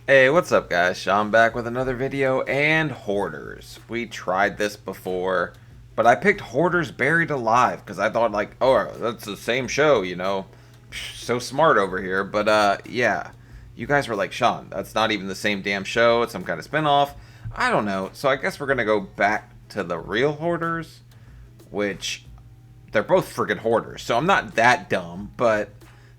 Hey, what's up guys? Sean back with another video and Hoarders. We tried this before, but I picked Hoarders Buried Alive because I thought like, oh, that's the same show, you know. So smart over here, but yeah. You guys were like, Sean, that's not even the same damn show, it's some kind of spinoff. I don't know. So I guess we're gonna go back to the real Hoarders, which they're both friggin' hoarders. So I'm not that dumb, but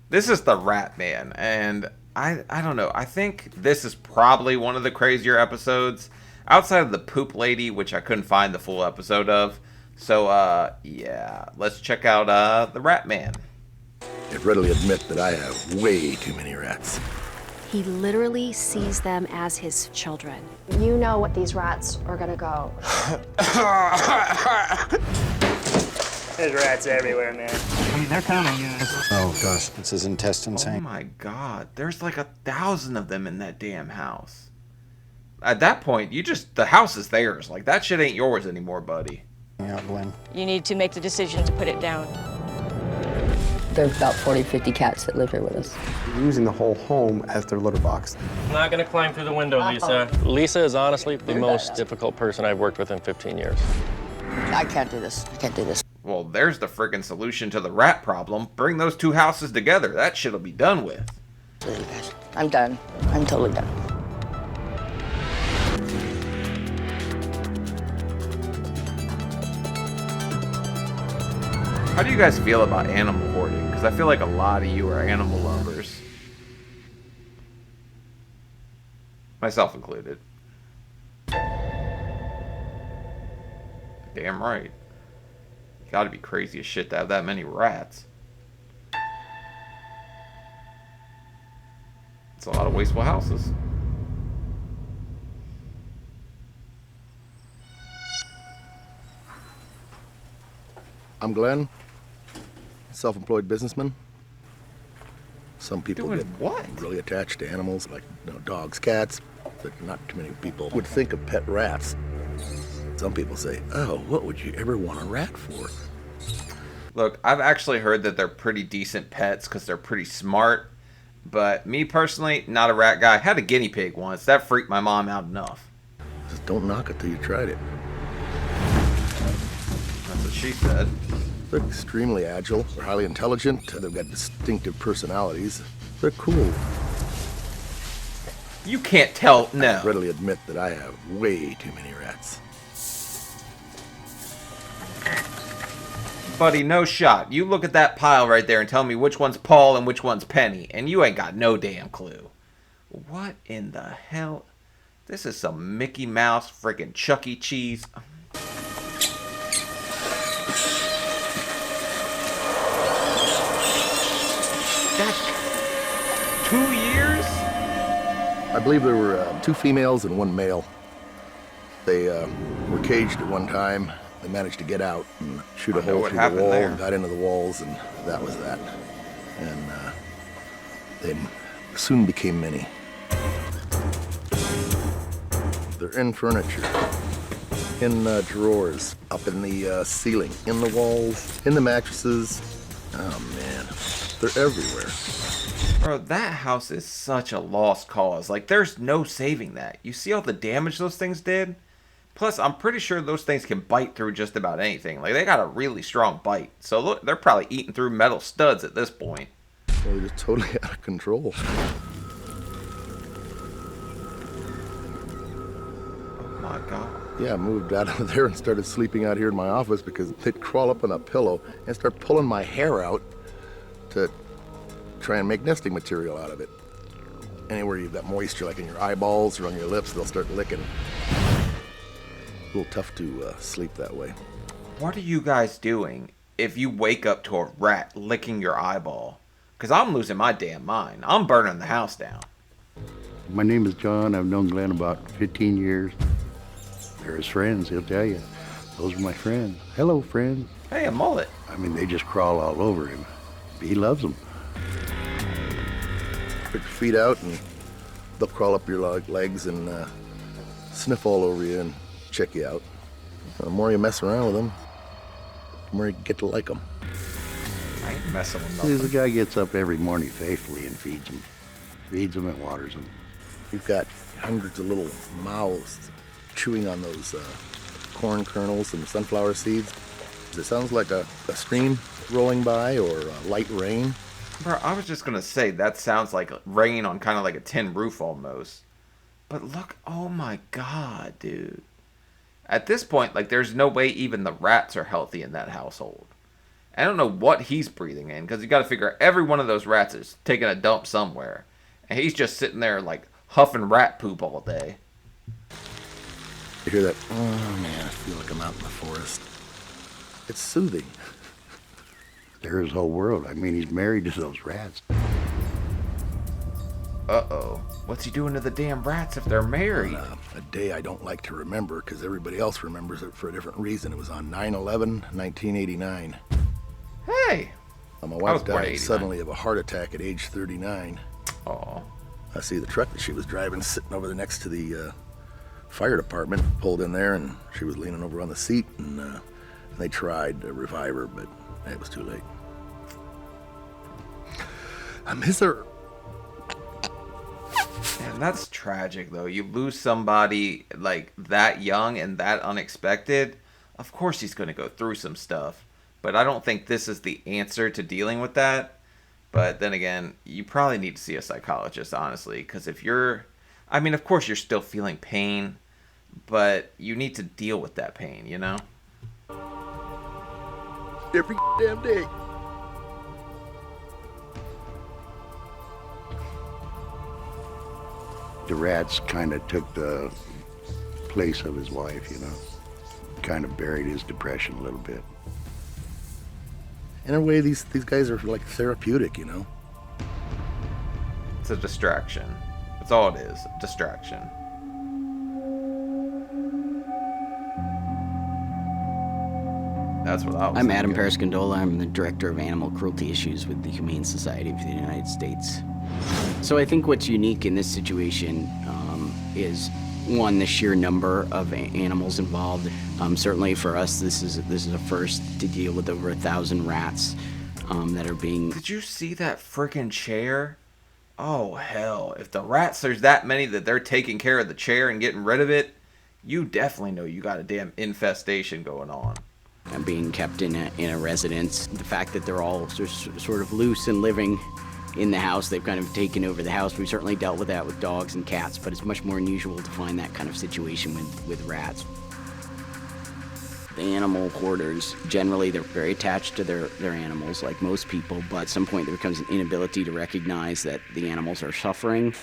this is the Rat Man, and I don't know. I think this is probably one of the crazier episodes outside of the Poop Lady, which I couldn't find the full episode of. So yeah, let's check out the Rat Man. I readily admit that I have way too many rats. He literally sees them as his children. You know what these rats are gonna go. There's rats everywhere, man. I mean, they're coming. Oh gosh, it's his intestines Oh hanging. my god, there's like 1,000 of them in that damn house. At that point, the house is theirs. Like, that shit ain't yours anymore, buddy. Yeah, Glenn. You need to make the decision to put it down. There are about 40, 50 cats that live here with us. Using the whole home as their litter box. I'm not gonna climb through the window, Lisa. Lisa is honestly the most difficult person I've worked with in 15 years. I can't do this. I can't do this. Well, there's the friggin' solution to the rat problem. Bring those two houses together. That shit'll be done with. Listen, guys, I'm done. I'm totally done. How do you guys feel about animal hoarding? Because I feel like a lot of you are animal lovers. Myself included. Damn right. You gotta be crazy as shit to have that many rats. It's a lot of wasteful houses. I'm Glenn, self-employed businessman. Some people Doing get what? really attached to animals, like dogs, cats, but not too many people would think of pet rats. Some people say, oh, what would you ever want a rat for? Look, I've actually heard that they're pretty decent pets because they're pretty smart. But me personally, not a rat guy. Had a guinea pig once. That freaked my mom out enough. Just don't knock it till you tried it. That's what she said. They're extremely agile, they're highly intelligent, they've got distinctive personalities. They're cool. You can't tell. I No. readily admit that I have way too many rats. Buddy, no shot. You look at that pile right there and tell me which one's Paul and which one's Penny, and you ain't got no damn clue. What in the hell? This is some Mickey Mouse freaking Chuck E. Cheese. That's 2 years? I believe there were 2 females and 1 male. They were caged at one time. They managed to get out and shoot a hole through the wall and got into the walls, and that was that. And they soon became many. They're in furniture, in drawers, up in the ceiling, in the walls, in the mattresses. Oh man, they're everywhere. Bro, that house is such a lost cause. Like, there's no saving that. You see all the damage those things did? Plus, I'm pretty sure those things can bite through just about anything. Like, they got a really strong bite. So, look, they're probably eating through metal studs at this point. Well, they're just totally out of control. Oh, my God. Yeah, I moved out of there and started sleeping out here in my office because they'd crawl up on a pillow and start pulling my hair out to try and make nesting material out of it. Anywhere you've got moisture, like in your eyeballs or on your lips, they'll start licking. A little tough to sleep that way. What are you guys doing if you wake up to a rat licking your eyeball? Because I'm losing my damn mind. I'm burning the house down. My name is John. I've known Glenn about 15 years. They're his friends, he'll tell you. Those are my friends. Hello, friends. Hey, a mullet. I mean, they just crawl all over him. He loves them. Put your feet out and they'll crawl up your legs and sniff all over you and check you out. The more you mess around with them, the more you get to like them. I ain't messing with The nothing. guy gets up every morning faithfully and feeds them. Feeds them and waters them. You've got hundreds of little mouths chewing on those corn kernels and sunflower seeds. It sounds like a stream rolling by or light rain. Bro, I was just gonna say, that sounds like rain on kind of like a tin roof almost. But look, oh my god, dude. At this point, like, there's no way even the rats are healthy in that household. I don't know what he's breathing in, because you got to figure every one of those rats is taking a dump somewhere. And he's just sitting there, like, huffing rat poop all day. You hear that? Oh, man, I feel like I'm out in the forest. It's soothing. They're his whole world. I mean, he's married to those rats. Uh-oh. What's he doing to the damn rats if they're married? A day I don't like to remember because everybody else remembers it for a different reason. It was on 9/11, 1989. Hey! My wife died suddenly of a heart attack at age 39. Aw. I see the truck that she was driving sitting over next to the fire department. Pulled in there and she was leaning over on the seat, and they tried to revive her, but it was too late. I miss her. Man, that's tragic, though. You lose somebody, like, that young and that unexpected. Of course he's going to go through some stuff. But I don't think this is the answer to dealing with that. But then again, you probably need to see a psychologist, honestly. Because if you're... I mean, of course you're still feeling pain. But you need to deal with that pain, you know? Every damn day. The rats kind of took the place of his wife, you know. Kind of buried his depression a little bit. In a way, these guys are like therapeutic, you know? It's a distraction. That's all it is. A distraction. That's what I was I'm Adam thinking. Periscondola. I'm the Director of Animal Cruelty Issues with the Humane Society of the United States. So I think what's unique in this situation is, one, the sheer number of animals involved. Certainly for us, this is a first to deal with over 1,000 rats that are being... Did you see that freaking chair? Oh, hell. If the rats, there's that many that they're taking care of the chair and getting rid of it, you definitely know you got a damn infestation going on. being kept in a residence. The fact that they're all sort of loose and living in the house, they've kind of taken over the house. We've certainly dealt with that with dogs and cats, but it's much more unusual to find that kind of situation with rats. The animal hoarders, generally they're very attached to their animals, like most people, but at some point there becomes an inability to recognize that the animals are suffering.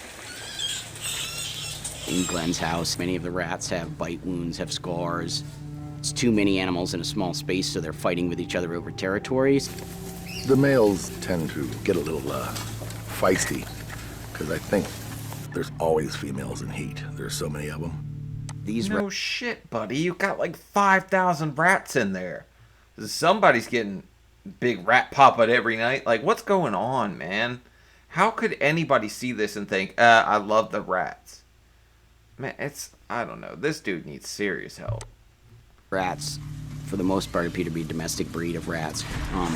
In Glen's house, many of the rats have bite wounds, have scars. It's too many animals in a small space, so they're fighting with each other over territories. The males tend to get a little feisty, because I think there's always females in heat. There's so many of them. No shit, buddy. You got like 5,000 rats in there. Somebody's getting big rat pop-up every night. Like, what's going on, man? How could anybody see this and think, I love the rats? Man, I don't know. This dude needs serious help. Rats, for the most part, appear to be a domestic breed of rats.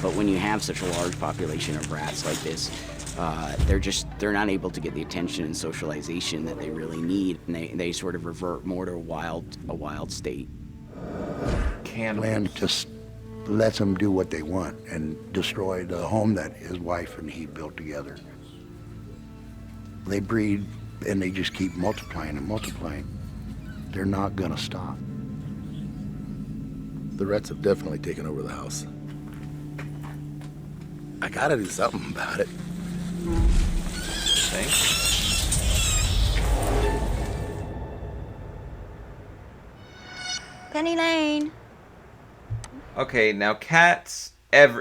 But when you have such a large population of rats like this, they're not able to get the attention and socialization that they really need, and they sort of revert more to a wild state. Land just lets them do what they want and destroy the home that his wife and he built together. They breed and they just keep multiplying and multiplying. They're not gonna stop. The rats have definitely taken over the house. I gotta do something about it. Thanks. Penny Lane. Okay, now cats,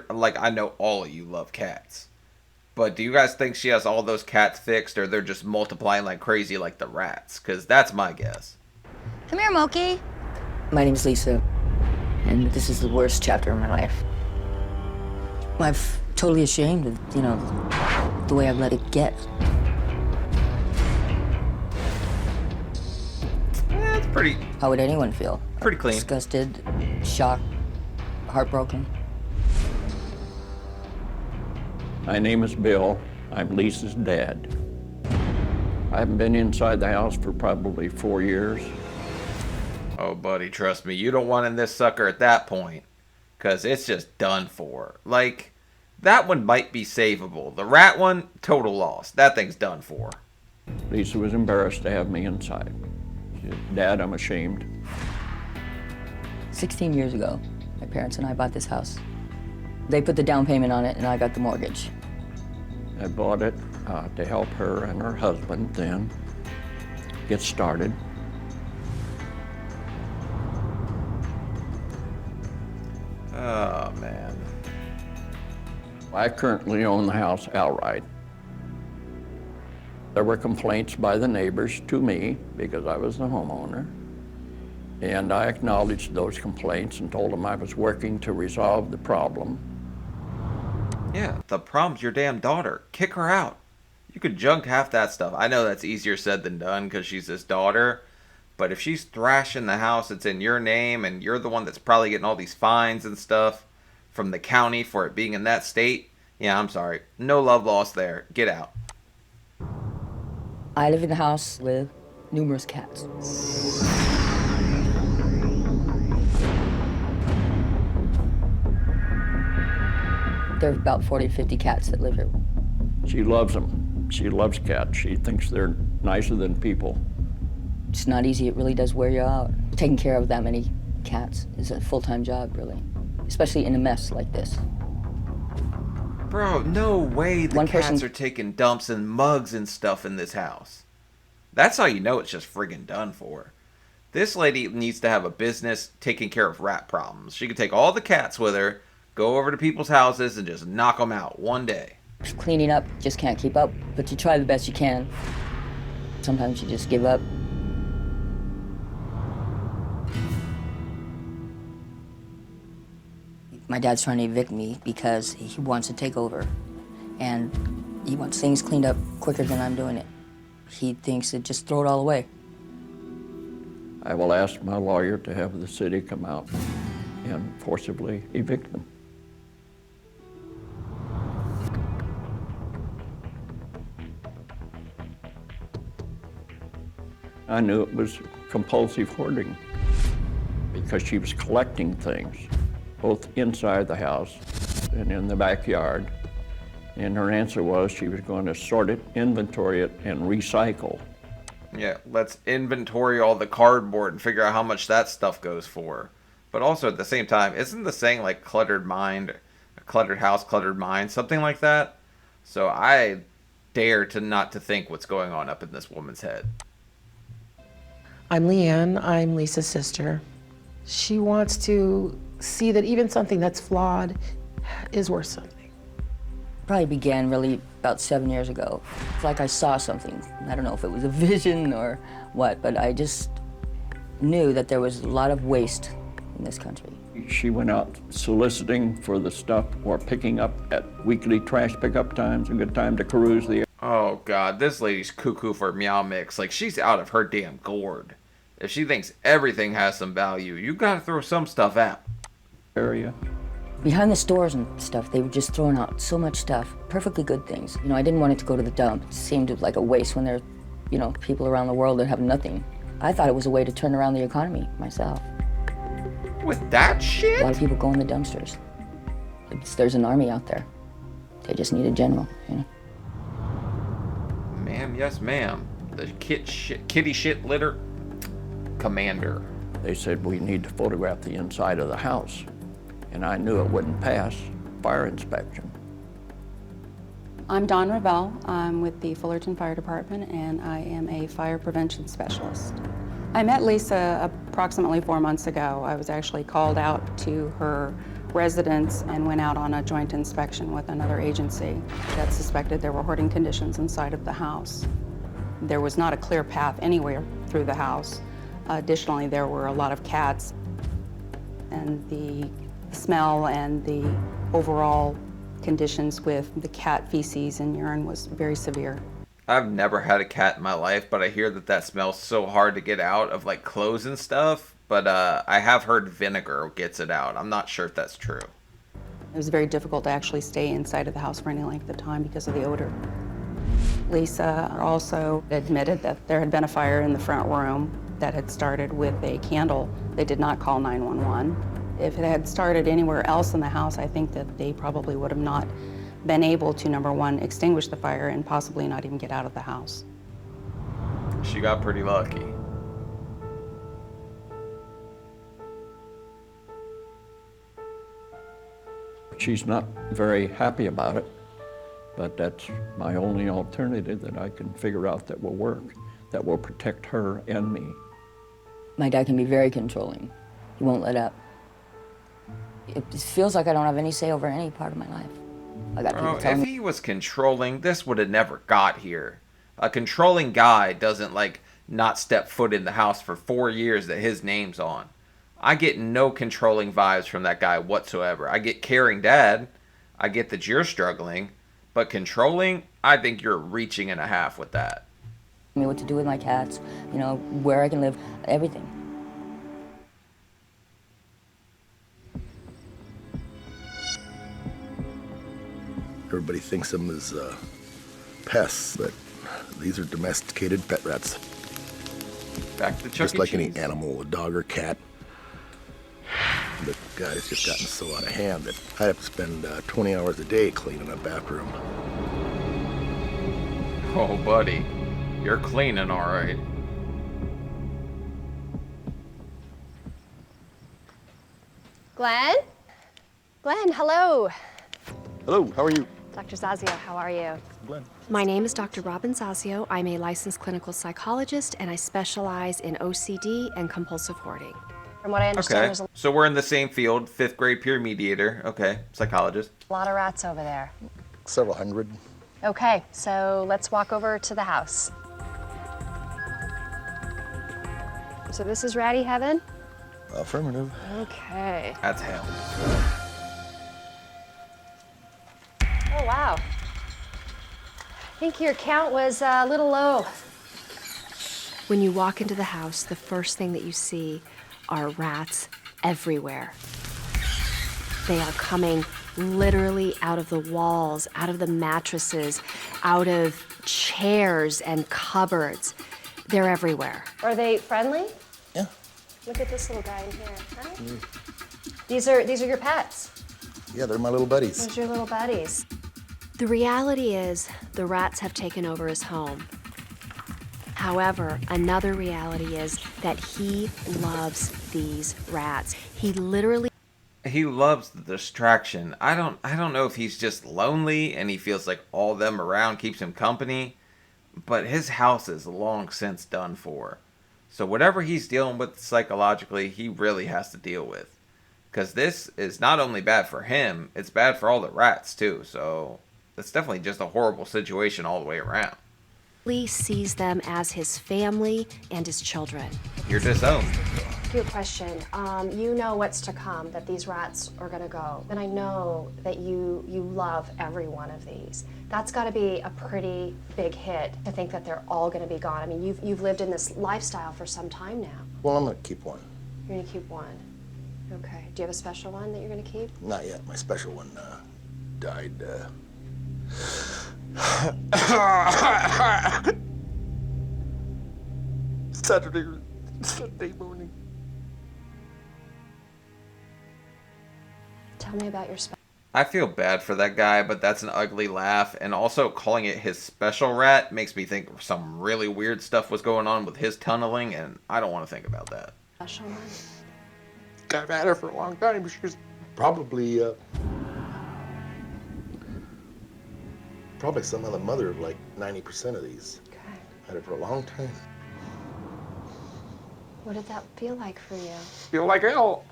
like, I know all of you love cats. But do you guys think she has all those cats fixed, or they're just multiplying like crazy like the rats? Because that's my guess. Come here, Moki. My name's Lisa, and this is the worst chapter of my life. I'm totally ashamed of, the way I've let it get. It's pretty... How would anyone feel? Pretty clean. Disgusted, shocked, heartbroken. My name is Bill. I'm Lisa's dad. I haven't been inside the house for probably 4 years. Oh, buddy, trust me, you don't want in this sucker at that point, because it's just done for. Like, that one might be savable. The rat one, total loss. That thing's done for. Lisa was embarrassed to have me inside. She said, Dad, I'm ashamed. 16 years ago, my parents and I bought this house. They put the down payment on it, and I got the mortgage. I bought it to help her and her husband then get started. Oh, man. I currently own the house outright. There were complaints by the neighbors to me because I was the homeowner. And I acknowledged those complaints and told them I was working to resolve the problem. Yeah, the problem's your damn daughter. Kick her out. You could junk half that stuff. I know that's easier said than done because she's his daughter. But if she's thrashing the house, it's in your name, and you're the one that's probably getting all these fines and stuff from the county for it being in that state. Yeah, I'm sorry. No love lost there. Get out. I live in the house with numerous cats. There are about 40 to 50 cats that live here. She loves them. She loves cats. She thinks they're nicer than people. It's not easy. It really does wear you out. Taking care of that many cats is a full-time job, really, especially in a mess like this. Bro, no way the cats are taking dumps and mugs and stuff in this house. That's how you know it's just friggin' done for. This lady needs to have a business taking care of rat problems. She could take all the cats with her, go over to people's houses, and just knock them out one day. Cleaning up, just can't keep up, but you try the best you can. Sometimes you just give up. My dad's trying to evict me because he wants to take over, and he wants things cleaned up quicker than I'm doing it. He thinks to just throw it all away. I will ask my lawyer to have the city come out and forcibly evict them. I knew it was compulsive hoarding because she was collecting things, both inside the house and in the backyard. And her answer was she was going to sort it, inventory it, and recycle. Yeah, let's inventory all the cardboard and figure out how much that stuff goes for. But also at the same time, isn't the saying like cluttered mind, a cluttered house, cluttered mind, something like that? So I dare to not to think what's going on up in this woman's head. I'm Leanne. I'm Lisa's sister. She wants to see that even something that's flawed is worth something. Probably began really about 7 years ago. It's like I saw something. I don't know if it was a vision or what, but I just knew that there was a lot of waste in this country. She went out soliciting for the stuff or picking up at weekly trash pickup times, a good time to peruse the Oh God, this lady's cuckoo for Meow Mix. Like, she's out of her damn gourd. If she thinks everything has some value, you gotta throw some stuff out. Area. Behind the stores and stuff, they were just throwing out so much stuff, perfectly good things. You know, I didn't want it to go to the dump. It seemed like a waste when there are, you know, people around the world that have nothing. I thought it was a way to turn around the economy myself. With that shit? A lot of people go in the dumpsters. There's an army out there. They just need a general, you know. Ma'am, yes ma'am. The kitty shit litter commander. They said we need to photograph the inside of the house. And I knew it wouldn't pass fire inspection. I'm Dawn Ravel. I'm with the Fullerton Fire Department, and I am a fire prevention specialist. I met Lisa approximately 4 months ago. I was actually called out to her residence and went out on a joint inspection with another agency that suspected there were hoarding conditions inside of the house. There was not a clear path anywhere through the house. Additionally, there were a lot of cats, and the smell and the overall conditions with the cat feces and urine was very severe. I've never had a cat in my life, but I hear that that smells so hard to get out of like clothes and stuff. But I have heard vinegar gets it out. I'm not sure if that's true. It was very difficult to actually stay inside of the house for any length of time because of the odor. Lisa also admitted that there had been a fire in the front room that had started with a candle. They did not call 911. If it had started anywhere else in the house, I think that they probably would have not been able to, number one, extinguish the fire and possibly not even get out of the house. She got pretty lucky. She's not very happy about it, but that's my only alternative that I can figure out that will work, that will protect her and me. My dad can be very controlling. He won't let up. It just feels like I don't have any say over any part of my life. I got people telling If me. he was controlling, this would have never got here. A controlling guy doesn't, like, not step foot in the house for 4 years that his name's on. I get no controlling vibes from that guy whatsoever. I get caring dad. I get that you're struggling. But controlling, I think you're reaching and a half with that. Me what to do with my cats, you know, where I can live, everything. Everybody thinks of them as pests, but these are domesticated pet rats. Back to Chuck Just E. like Cheese. any animal, a dog or cat. The guy's just gotten so out of hand that I have to spend 20 hours a day cleaning up after him. Oh, buddy. You're cleaning all right. Glenn? Glenn, hello. Hello, how are you? Dr. Zazio, how are you? Glenn. My name is Dr. Robin Zazio. I'm a licensed clinical psychologist, and I specialize in OCD and compulsive hoarding. From what I understand, Okay, there's a so we're in the same field, 5th grade peer mediator. Okay, psychologist. lot of rats over there. Several hundred. Okay, so let's walk over to the house. So this is ratty heaven? Affirmative. Okay. That's hell. Oh, wow. I think your count was a little low. When you walk into the house, the first thing that you see are rats everywhere. They are coming literally out of the walls, out of the mattresses, out of chairs and cupboards. They're everywhere. Are they friendly? Yeah. Look at this little guy in here. Hi. These are your pets. Yeah, they're my little buddies. Those are your little buddies. The reality is the rats have taken over his home. However, another reality is that he loves these rats. He literally He loves the distraction. I don't know if he's just lonely and he feels like all them around keeps him company, but his house is long since done for. So whatever he's dealing with psychologically, he really has to deal with. Because this is not only bad for him, it's bad for all the rats too. So it's definitely just a horrible situation all the way around. sees them as his family and his children. You're disowned. Good question. You know what's to come, that these rats are gonna go. And I know that you love every one of these. That's gotta be a pretty big hit to think that they're all gonna be gone. I mean, you've lived in this lifestyle for some time now. Well, I'm gonna keep one. You're gonna keep one. Okay. Do you have a special one that you're gonna keep? Not yet. My special one died. Saturday morning. Tell me about your I feel bad for that guy, but that's an ugly laugh. And also calling it his special rat makes me think some really weird stuff was going on with his tunneling, and I don't want to think about that. special one. I've had her for a long time. She's probably some other mother of like 90% of these. Okay. Had her for a long time. What did that feel like for you? Feel like hell.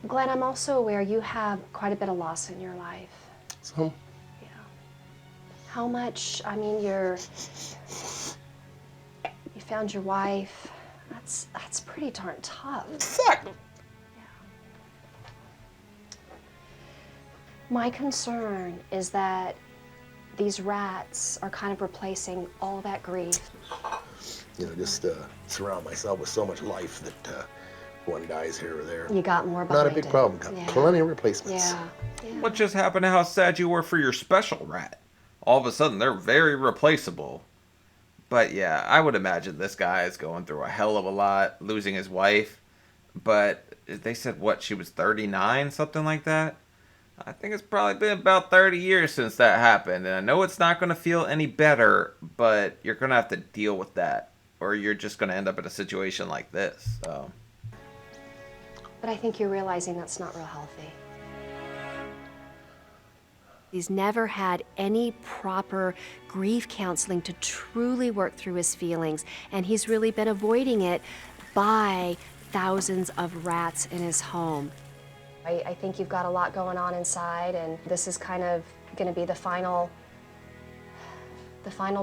Glenn, I'm also aware you have quite a bit of loss in your life. Some. Yeah. How much? I mean, you found your wife. That's pretty darn tough. Exactly. My concern is that these rats are kind of replacing all that grief. You know, just surround myself with so much life that one dies here or there. You got more Not behind a big it. problem. Got Yeah. plenty of replacements. Yeah. What just happened to how sad you were for your special rat? all of a sudden they're very replaceable. But yeah, I would imagine this guy is going through a hell of a lot, losing his wife. But they said, what, she was 39, something like that? I think it's probably been about 30 years since that happened. And I know it's not going to feel any better, but you're going to have to deal with that. Or you're just going to end up in a situation like this. So. But I think you're realizing that's not real healthy. He's never had any proper grief counseling to truly work through his feelings, and he's really been avoiding it by thousands of rats in his home. I think you've got a lot going on inside, and this is kind of going to be the final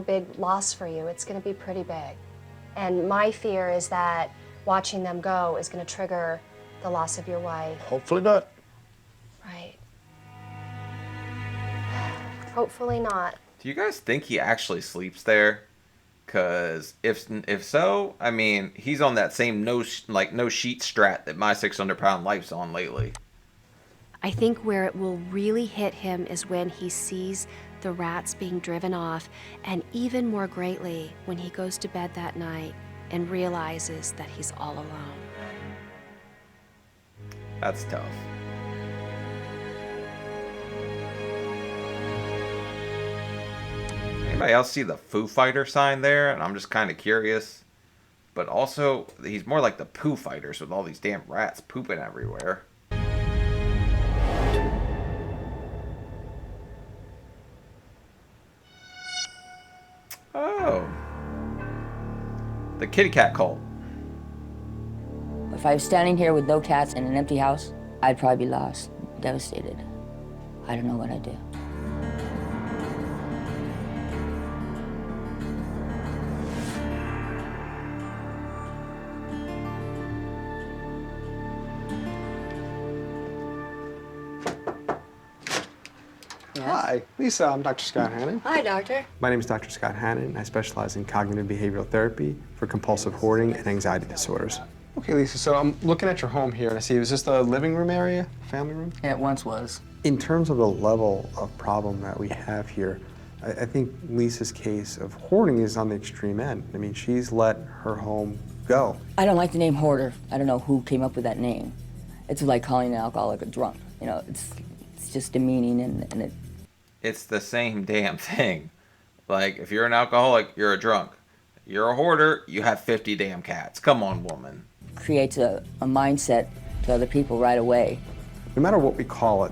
big loss for you. It's going to be pretty big. And my fear is that watching them go is going to trigger the loss of your wife. Hopefully not. Right. Hopefully not. Do you guys think he actually sleeps there? Because if so, I mean, he's on that same no sheet strat that my 600-pound life's on lately. I think where it will really hit him is when he sees the rats being driven off, and even more greatly when he goes to bed that night and realizes that he's all alone. That's tough. Anybody else see the Foo Fighter sign there? And I'm just kind of curious. But also, he's more like the Pooh Fighters with all these damn rats pooping everywhere. Oh. The kitty cat cult. If I was standing here with no cats in an empty house, I'd probably be lost, devastated. I don't know what I'd do. Hi, Lisa, I'm Dr. Scott Hannon. Hi, doctor. My name is Dr. Scott Hannon. I specialize in cognitive behavioral therapy for compulsive hoarding and anxiety disorders. Okay, Lisa, so I'm looking at your home here, and I see, is this the living room area, family room? Yeah, it once was. In terms of the level of problem that we have here, I think Lisa's case of hoarding is on the extreme end. I mean, she's let her home go. I don't like the name hoarder. I don't know who came up with that name. It's like calling an alcoholic a drunk. You know, it's just demeaning, and it... It's the same damn thing. Like, if you're an alcoholic, you're a drunk. You're a hoarder, you have 50 damn cats. Come on, woman. Creates a mindset to other people right away. No matter what we call it,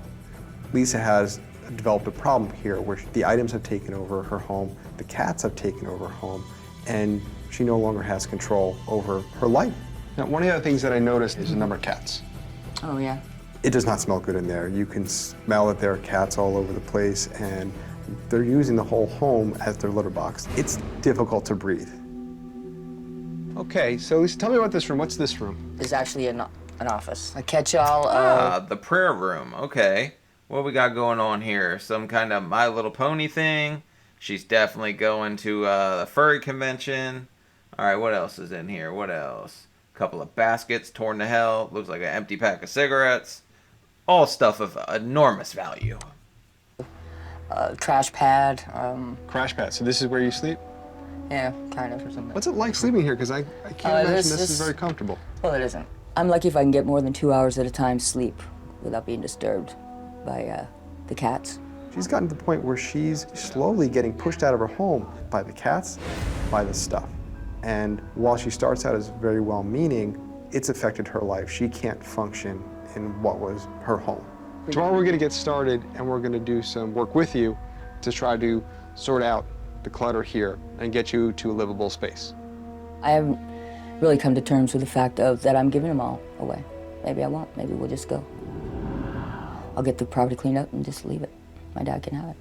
Lisa has developed a problem here where the items have taken over her home, the cats have taken over her home, and she no longer has control over her life. Now, one of the other things that I noticed is the number of cats. Oh, yeah. It does not smell good in there. You can smell that there are cats all over the place, and they're using the whole home as their litter box. It's difficult to breathe. Okay, so Lisa, tell me about this room. What's this room? There's actually an office. A catch-all. The prayer room. Okay. What we got going on here? Some kind of My Little Pony thing. She's definitely going to the furry convention. All right, what else is in here? What else? A couple of baskets torn to hell. Looks like an empty pack of cigarettes. All stuff of enormous value. Trash pad. Crash pad. So this is where you sleep? Yeah, kind of, or something. What's it like sleeping here? Because I can't imagine this is very comfortable. Well, it isn't. I'm lucky if I can get more than 2 hours at a time sleep without being disturbed by the cats. She's gotten to the point where she's slowly getting pushed out of her home by the cats, by the stuff. And while she starts out as very well-meaning, it's affected her life. She can't function in what was her home. Tomorrow we're going to get started, and we're going to do some work with you to try to sort out the clutter here and get you to a livable space. I haven't really come to terms with the fact of that I'm giving them all away. Maybe I won't. Maybe we'll just go. I'll get the property cleaned up and just leave it. My dad can have it.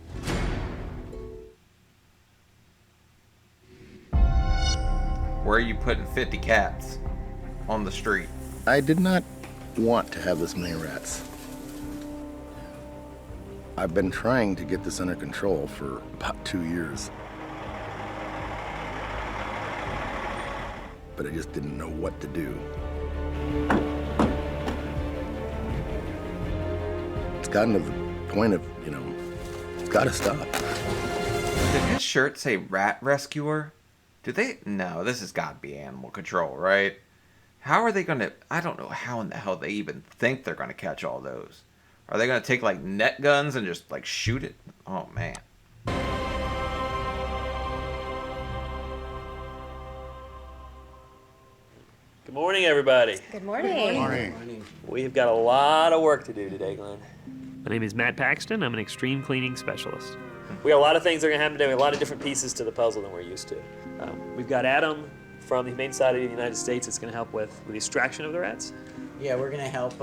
Where are you putting 50 cats on the street? I did not want to have this many rats. I've been trying to get this under control for about 2 years. But I just didn't know what to do. It's gotten to the point of, it's gotta stop. Did his shirt say rat rescuer? Did they? No, this has got to be animal control, right? How are they going to... I don't know how in the hell they even think they're going to catch all those. Are they going to take, like, net guns and just, like, shoot it? Oh, man. Good morning, everybody. Good morning. Good morning. We've got a lot of work to do today, Glenn. My name is Matt Paxton. I'm an extreme cleaning specialist. We got a lot of things that are going to happen today. We have a lot of different pieces to the puzzle than we're used to. We've got Adam from the Humane Society of the United States that's going to help with the extraction of the rats. Yeah, we're going to help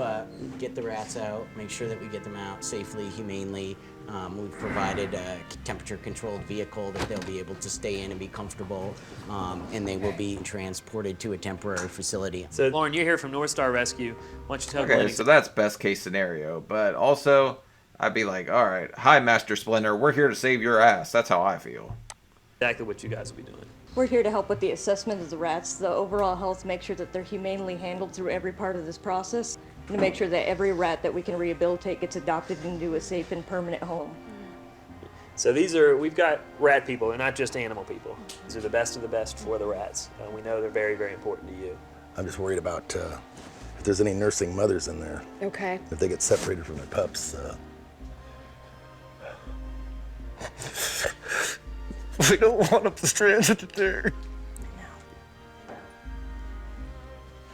get the rats out, make sure that we get them out safely, humanely. We've provided a temperature-controlled vehicle that they'll be able to stay in and be comfortable, and they will be transported to a temporary facility. So, Lauren, you're here from North Star Rescue. Why don't you tell Okay, so that's best case scenario. But also, I'd be like, all right, hi, Master Splinter. We're here to save your ass. That's how I feel. Exactly what you guys will be doing. We're here to help with the assessment of the rats, the overall health, make sure that they're humanely handled through every part of this process, and to make sure that every rat that we can rehabilitate gets adopted into a safe and permanent home. So we've got rat people. They're not just animal people. These are the best of the best for the rats. We know they're very, very important to you. I'm just worried about if there's any nursing mothers in there. Okay. If they get separated from their pups. We don't want them stranded to there.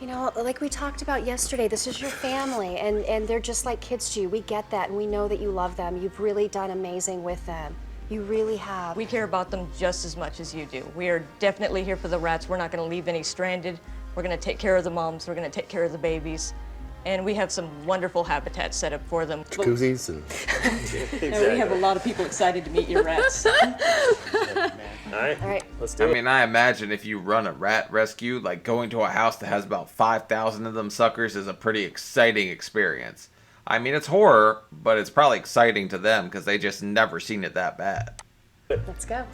You know, like we talked about yesterday, this is your family, and they're just like kids to you. We get that, and we know that you love them. You've really done amazing with them. You really have. We care about them just as much as you do. We are definitely here for the rats. We're not going to leave any stranded. We're going to take care of the moms. We're going to take care of the babies. And we have some wonderful habitats set up for them. Jacuzzis and... And we have a lot of people excited to meet your rats. All right, let's do it. I mean, I imagine if you run a rat rescue, like going to a house that has about 5,000 of them suckers is a pretty exciting experience. I mean, it's horror, but it's probably exciting to them because they just never seen it that bad. Let's go.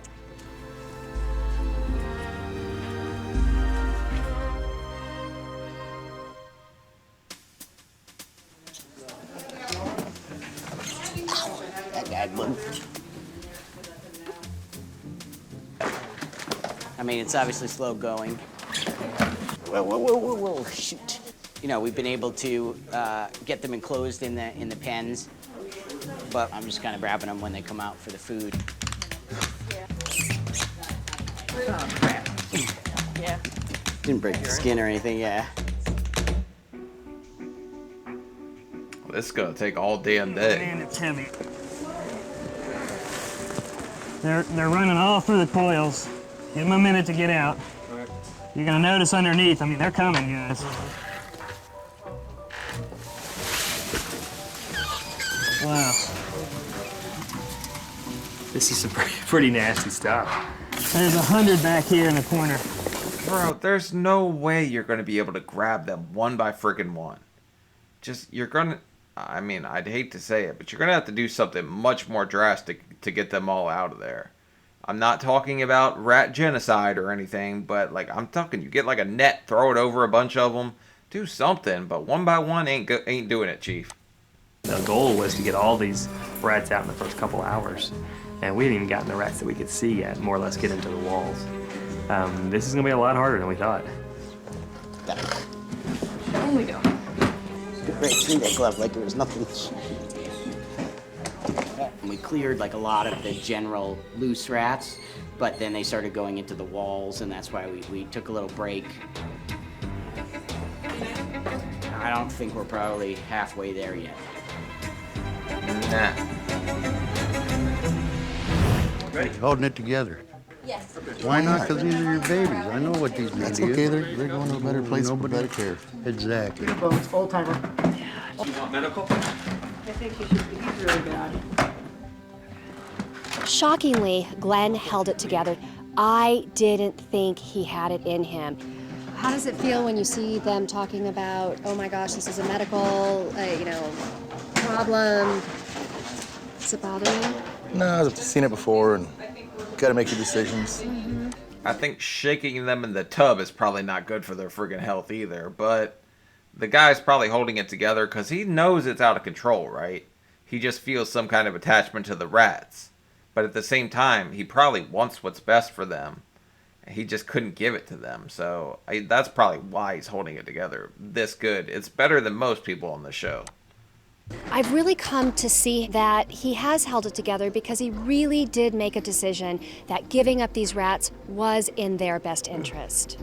I mean, it's obviously slow going. Whoa, shoot. You know, we've been able to get them enclosed in the pens, but I'm just kind of grabbing them when they come out for the food. Oh, crap. Yeah. Didn't break the skin or anything, yeah. This is gonna take all damn day. Man, it's heavy. They're running all through the coils. Give them a minute to get out. You're gonna notice underneath, I mean, they're coming, guys. Wow. This is some pretty nasty stuff. There's 100 back here in the corner. Bro, there's no way you're gonna be able to grab them one by friggin' one. You're gonna, I mean, I'd hate to say it, but you're gonna have to do something much more drastic to get them all out of there. I'm not talking about rat genocide or anything, but like I'm talking, you get like a net, throw it over a bunch of them, do something, but one by one ain't doing it, Chief. The goal was to get all these rats out in the first couple hours, and we hadn't even gotten the rats that we could see yet, more or less get into the walls. This is gonna be a lot harder than we thought. There we go. Right through that glove like there was nothing. We cleared like a lot of the general loose rats, but then they started going into the walls, and that's why we took a little break. I don't think we're probably halfway there yet. Nah. Holding it together. Yes. Why not? Because these are your babies. I know what these men That's do. okay. They're going to a better place for better care. Exactly. Bones, old timer. You want medical? I think he should be. He's really bad. Shockingly, Glenn held it together. I didn't think he had it in him. How does it feel when you see them talking about, oh my gosh, this is a medical, problem? Does it bother you? No, I've seen it before and got to make your decisions. Mm-hmm. I think shaking them in the tub is probably not good for their friggin' health either, but the guy's probably holding it together because he knows it's out of control, right? He just feels some kind of attachment to the rats. But at the same time, he probably wants what's best for them. He just couldn't give it to them. So that's probably why he's holding it together this good. It's better than most people on the show. I've really come to see that he has held it together because he really did make a decision that giving up these rats was in their best interest.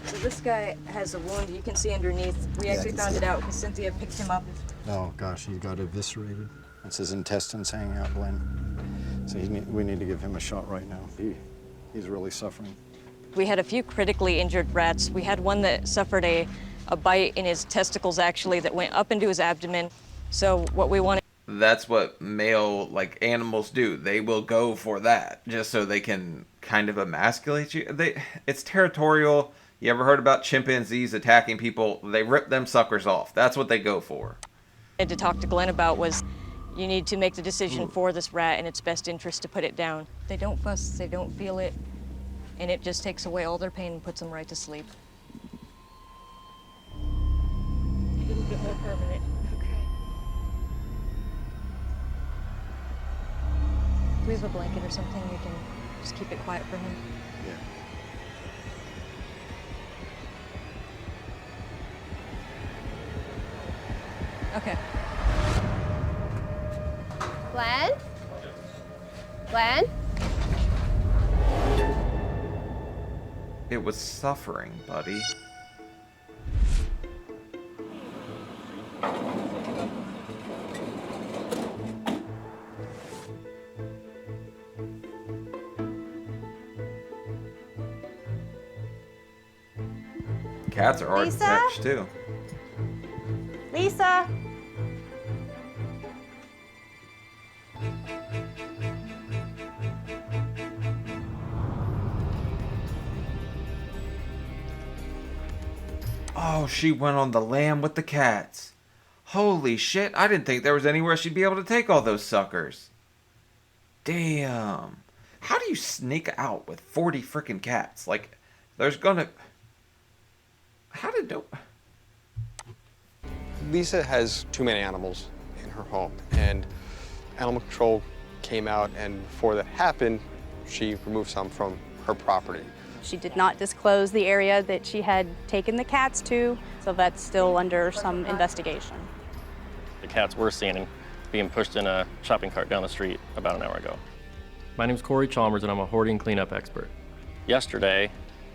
So this guy has a wound you can see underneath. We actually found it out because Cynthia picked him up. Oh, gosh, he got eviscerated. That's his intestines hanging out, Glenn. So we need to give him a shot right now. He's really suffering. We had a few critically injured rats. We had one that suffered a bite in his testicles, actually, that went up into his abdomen. So what we wanted... That's what male, animals do. They will go for that, just so they can kind of emasculate you. It's territorial. You ever heard about chimpanzees attacking people? They rip them suckers off. That's what they go for. To talk to Glenn about was, you need to make the decision for this rat in its best interest to put it down. They don't fuss, they don't feel it, and it just takes away all their pain and puts them right to sleep. A little bit more permanent. Okay. Do we have a blanket or something we can just keep it quiet for him? Yeah. Okay. Glenn? Glenn? It was suffering, buddy. Cats are hard to catch, too. Lisa? Oh, she went on the lam with the cats. Holy shit, I didn't think there was anywhere she'd be able to take all those suckers. Damn. How do you sneak out with 40 freaking cats? There's gonna... How did no... Lisa has too many animals in her home, and animal control came out, and before that happened, she removed some from her property. She did not disclose the area that she had taken the cats to, so that's still under some investigation. The cats were seen being pushed in a shopping cart down the street about an hour ago. My name's Corey Chalmers, and I'm a hoarding cleanup expert. Yesterday,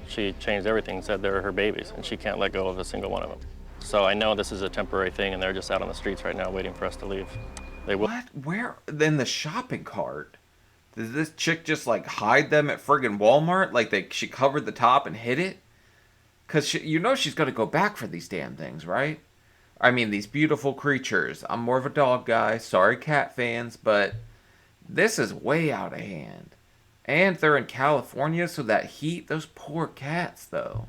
she changed everything, said they were her babies, and she can't let go of a single one of them. So I know this is a temporary thing, and they're just out on the streets right now waiting for us to leave. They will. What? Where? In the shopping cart? Did this chick just hide them at friggin' Walmart? She covered the top and hid it? Cause she's gonna go back for these damn things, right? I mean, these beautiful creatures. I'm more of a dog guy. Sorry, cat fans, but this is way out of hand. And they're in California, so that heat, those poor cats, though.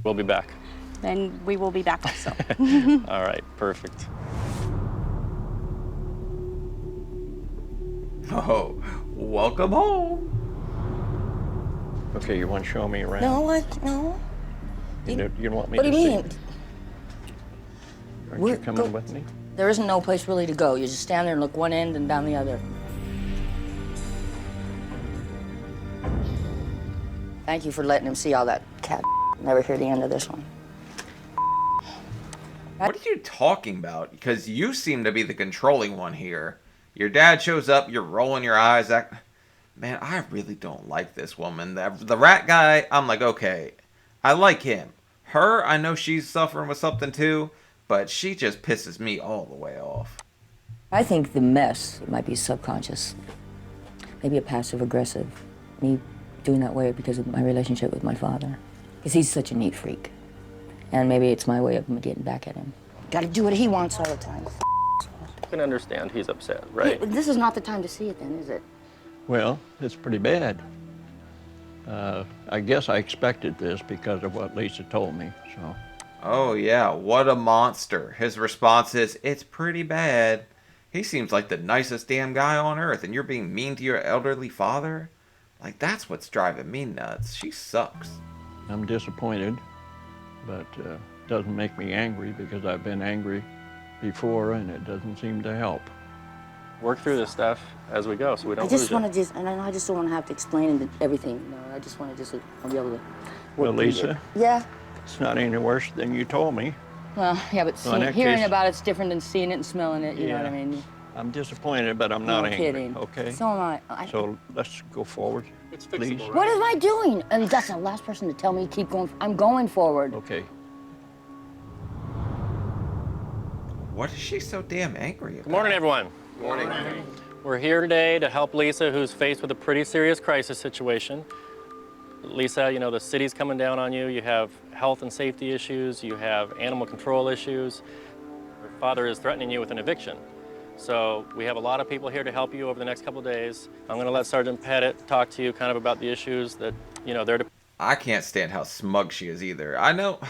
We'll be back. Then we will be back also. All right, perfect. Oh, welcome home. Okay, you want to show me around? No, no. You don't want me What to do you see? mean? Aren't you coming with me? There isn't no place really to go. You just stand there and look one end and down the other. Thank you for letting him see all that cat. Never hear the end of this one. What are you talking about? Because you seem to be the controlling one here. Your dad shows up, you're rolling your eyes. Man, I really don't like this woman. The rat guy, I'm like, okay, I like him. Her, I know she's suffering with something too, but she just pisses me all the way off. I think the mess might be subconscious. Maybe a passive-aggressive. Me doing that way because of my relationship with my father. Because he's such a neat freak. And maybe it's my way of getting back at him. Gotta do what he wants all the time. You can understand he's upset, right? Hey, this is not the time to see it then, is it? Well, it's pretty bad. I guess I expected this because of what Lisa told me, so. Oh yeah, what a monster. His response is, it's pretty bad. He seems like the nicest damn guy on earth, and you're being mean to your elderly father? That's what's driving me nuts. She sucks. I'm disappointed, but doesn't make me angry because I've been angry before and it doesn't seem to help. Work through this stuff as we go so we don't I just lose want to and I just don't want to have to explain everything. You know, I just want to just be able to. Well, Lisa, Yeah. it's not any worse than you told me. Well, yeah, but Well, in that hearing case- about it's different than seeing it and smelling it. You know what I Yeah. mean? I'm disappointed, but I'm not No angry. kidding. Okay. So am I. So let's go forward, please. What am I doing? And that's the last person to tell me to keep going. I'm going forward. Okay. What is she so damn angry about? Good morning, everyone. Morning. We're here today to help Lisa, who's faced with a pretty serious crisis situation. Lisa, you know, the city's coming down on you. You have health and safety issues. You have animal control issues. Your father is threatening you with an eviction. So we have a lot of people here to help you over the next couple of days. I'm going to let Sergeant Pettit talk to you kind of about the issues that, you know, they're... I can't stand how smug she is either. I know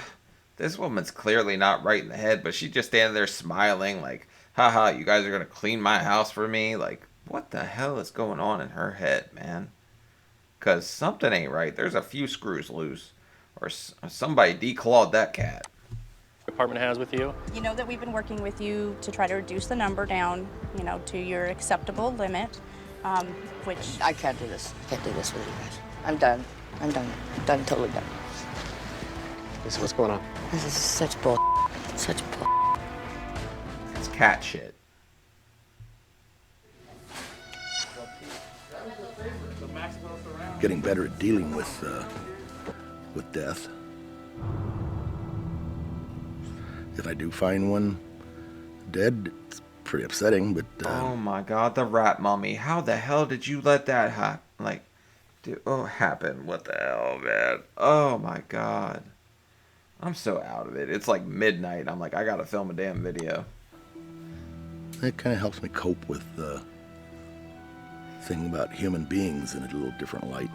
this woman's clearly not right in the head, but she's just standing there smiling like, haha, you guys are going to clean my house for me? Like, what the hell is going on in her head, man? Because something ain't right. There's a few screws loose. Or somebody declawed that cat. Department has with you. You know that we've been working with you to try to reduce the number down, you know, to your acceptable limit, which... I can't do this. Can't do this with you guys. I'm done. I'm done. Done. Totally done. So what's going on? This is such bull. Such bull. It's cat shit. Getting better at dealing with death. If I do find one dead, it's pretty upsetting, but... Oh my god, the rat mummy. How the hell did you let that happen? Like, happen? What the hell, man? Oh my god. I'm so out of it. It's like midnight. I'm like, I gotta film a damn video. It kind of helps me cope with thinking about human beings in a little different light.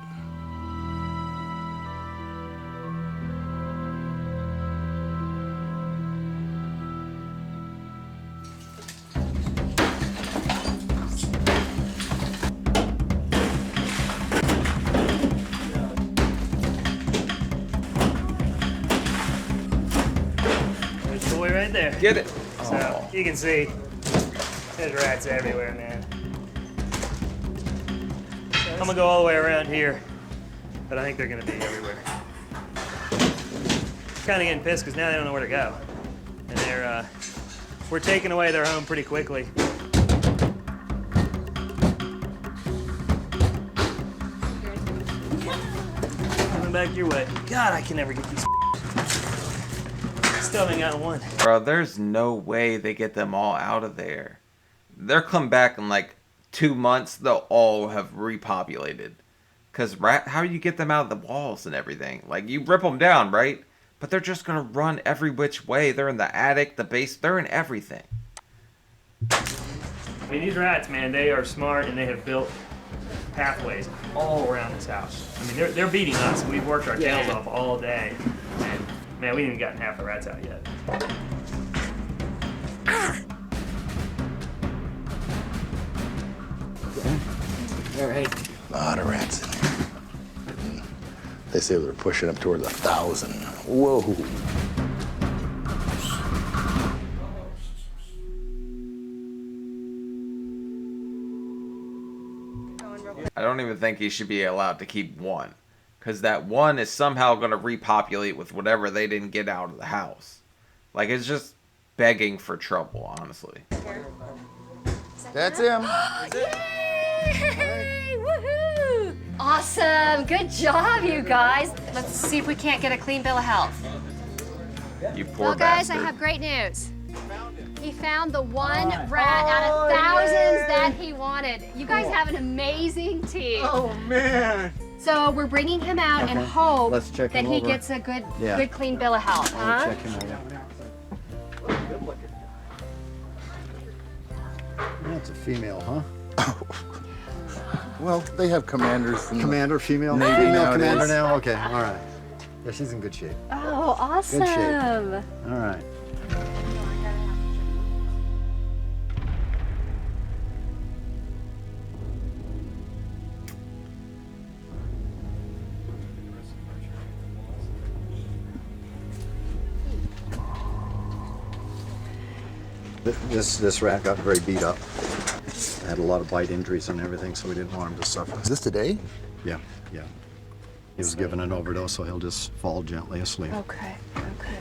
There's the boy right there. Get it. So you can see there's rats everywhere, man. I'm gonna go all the way around here, but I think they're gonna be everywhere. Kind of getting pissed because now they don't know where to go, and we're taking away their home pretty quickly. Coming back your way. God, I can never get these. Still haven't got one. Bro, there's no way they get them all out of there. They'll come back in like 2 months, they'll all have repopulated. Because how do you get them out of the walls and everything? Like, you rip them down, right? But they're just going to run every which way. They're in the attic, the base, they're in everything. I mean, these rats, man, they are smart and they have built pathways all around this house. I mean, they're beating us. We've worked our tails off all day. And, man, we haven't even gotten half the rats out yet. All right. A lot of rats in there. They say they're pushing up towards 1,000. Whoa. I don't even think he should be allowed to keep one. Because that one is somehow going to repopulate with whatever they didn't get out of the house. Like, it's just begging for trouble, honestly. That's him. Yay! Woohoo! Awesome! Good job, you guys. Let's see if we can't get a clean bill of health. You poor Well, guys, bastard. I have great news. He found the one rat out of thousands that he wanted. You guys have an amazing team. Oh, man. So we're bringing him out and Okay. hope Let's check that him he over. gets a good, Yeah. good clean bill of health, We'll huh? check him over. That's a female, huh? Well, they have commanders. Commander, female? Navy Female nowadays. commander now? Okay, all right. Yeah, she's in good shape. Oh, awesome. Good shape. All right. This rat got very beat up. Had a lot of bite injuries and everything, so we didn't want him to suffer. Is this today? Yeah, yeah. He was given an overdose, so he'll just fall gently asleep. Okay, okay.